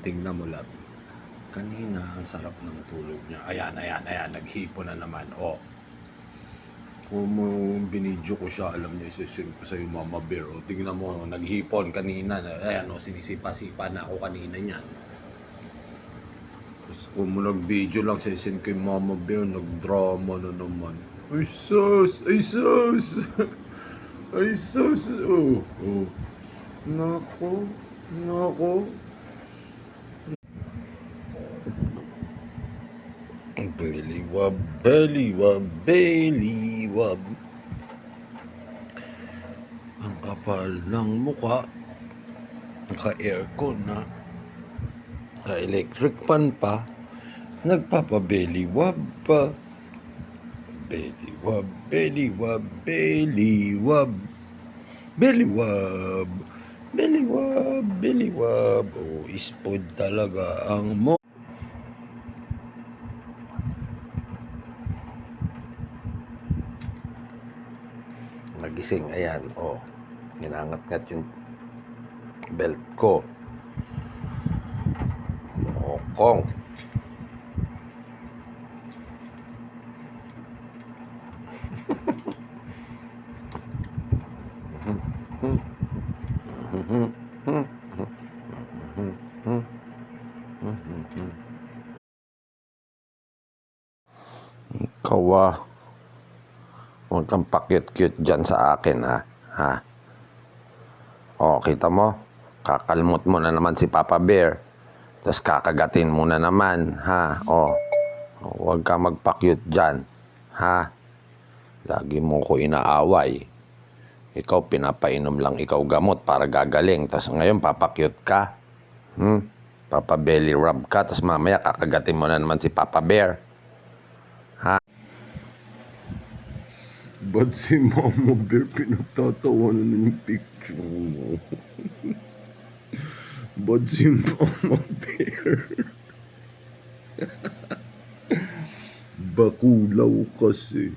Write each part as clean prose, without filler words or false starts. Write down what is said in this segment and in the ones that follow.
Tingnan mo lang. Kanina, ang sarap ng tulog niya. Ayan. Naghipo na naman. Oh. Kung binidyo ko siya, alam niya, isisend ko sa'yo, Mama Bear. O, tingnan mo, naghipon kanina. Ayan, o, sinisipa-sipa na ako kanina niyan. Tapos kung mo nag-video lang, sisend kay Mama Bear, nagdrama na naman. Ay, sus! Ay, sus! Ay, sus! Oh. Nako. Belly wab. Ang kapal ng mukha. Naka-aircon na. Naka-electric fan pa. Nagpapa-belly wab pa. Belly wab. Belly wab. Oh, ispod talaga ang mo. Nagising, ayan, oh. Ginangat-ngat yung belt ko. Mokong. Kawa. Huwag kang pa-cute-cute dyan sa akin, ha? O, kita mo? Kakalmot mo na naman si Papa Bear. Tapos kakagatin mo na naman, ha? O, huwag kang magpa-cute dyan, ha? Lagi mo ko inaaway. Ikaw, pinapainom lang ikaw gamot para gagaling. Tapos ngayon, papa-cute ka. Papa-belly rub ka. Tapos mamaya, kakagatin mo na naman si Papa Bear. Ba't si Mama Bear pinagtatawanan ng picture mo? Ba't si Mama Bear? Bakulaw kasi.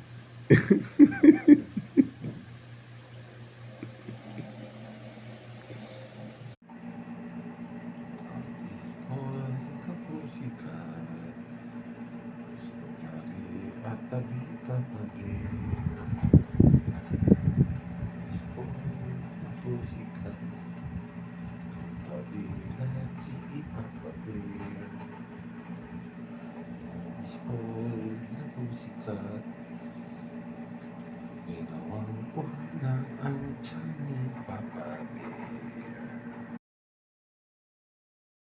Gusto lagi at tabi Papa Bear. Sikat. Tabi lagi Papa Bear. Spoiled na pusikat. Ginawang una ang tiyan ni Papa Bear.